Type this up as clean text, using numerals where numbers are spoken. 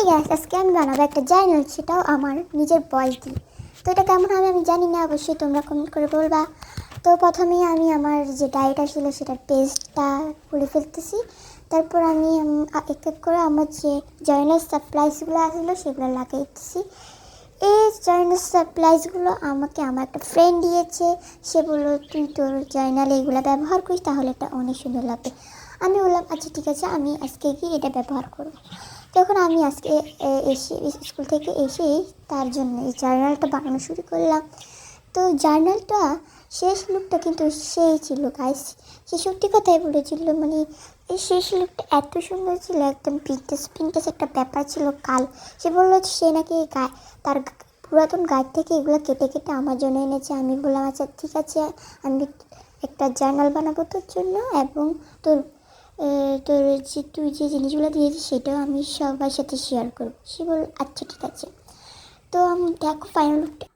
Gas আজকে আমি বানাবো একটা জার্নাল, সেটাও আমার নিজের ভয়েস দিয়ে। তো এটা কেমন হবে আমি জানি না, অবশ্যই তোমরা কমেন্ট করে বলবা। তো প্রথমেই আমি আমার যে ডায়েরিটা ছিল সেটার পেজটা খুলে ফেলতেছি। তারপর আমি এক এক করে আমার যে জার্নাল সাপ্লাইসগুলো আসলো সেগুলো লাগাইতেছি। এই জার্নাল সাপ্লাইসগুলো আমাকে আমার একটা ফ্রেন্ড দিয়েছে। সে বললো তুই তোর জার্নালে এগুলো ব্যবহার করিস, তাহলে এটা অনেক সুন্দর লাগবে। আমি বললাম আচ্ছা ঠিক আছে, আমি আজকে গিয়ে এটা ব্যবহার করবো। তখন আমি আজকে এসে স্কুল থেকে এসেই তার জন্য এই জার্নালটা বানানো শুরু করলাম। তো জার্নালটা শেষ লুকটা কিন্তু সেই ছিল গাইস, সে সত্যি কথাই বলেছিল। মানে এই শেষ লুকটা এত সুন্দর ছিল, একদম প্রিন্টেস একটা ব্যাপার ছিল কাল। সে বললো সে নাকি তার পুরাতন গাছ থেকে এগুলো কেটে কেটে আমার জন্য এনেছে। আমি বললাম আচ্ছা ঠিক আছে, আমি একটা জার্নাল বানাবো তোর জন্য, এবং তোর তোর যে তুই যে জিনিসগুলো দিয়েছিস সেটাও আমি সবার সাথে শেয়ার করবো। সে বলল আচ্ছা ঠিক আছে। তো আমি দেখো ফাইনাল লুকটা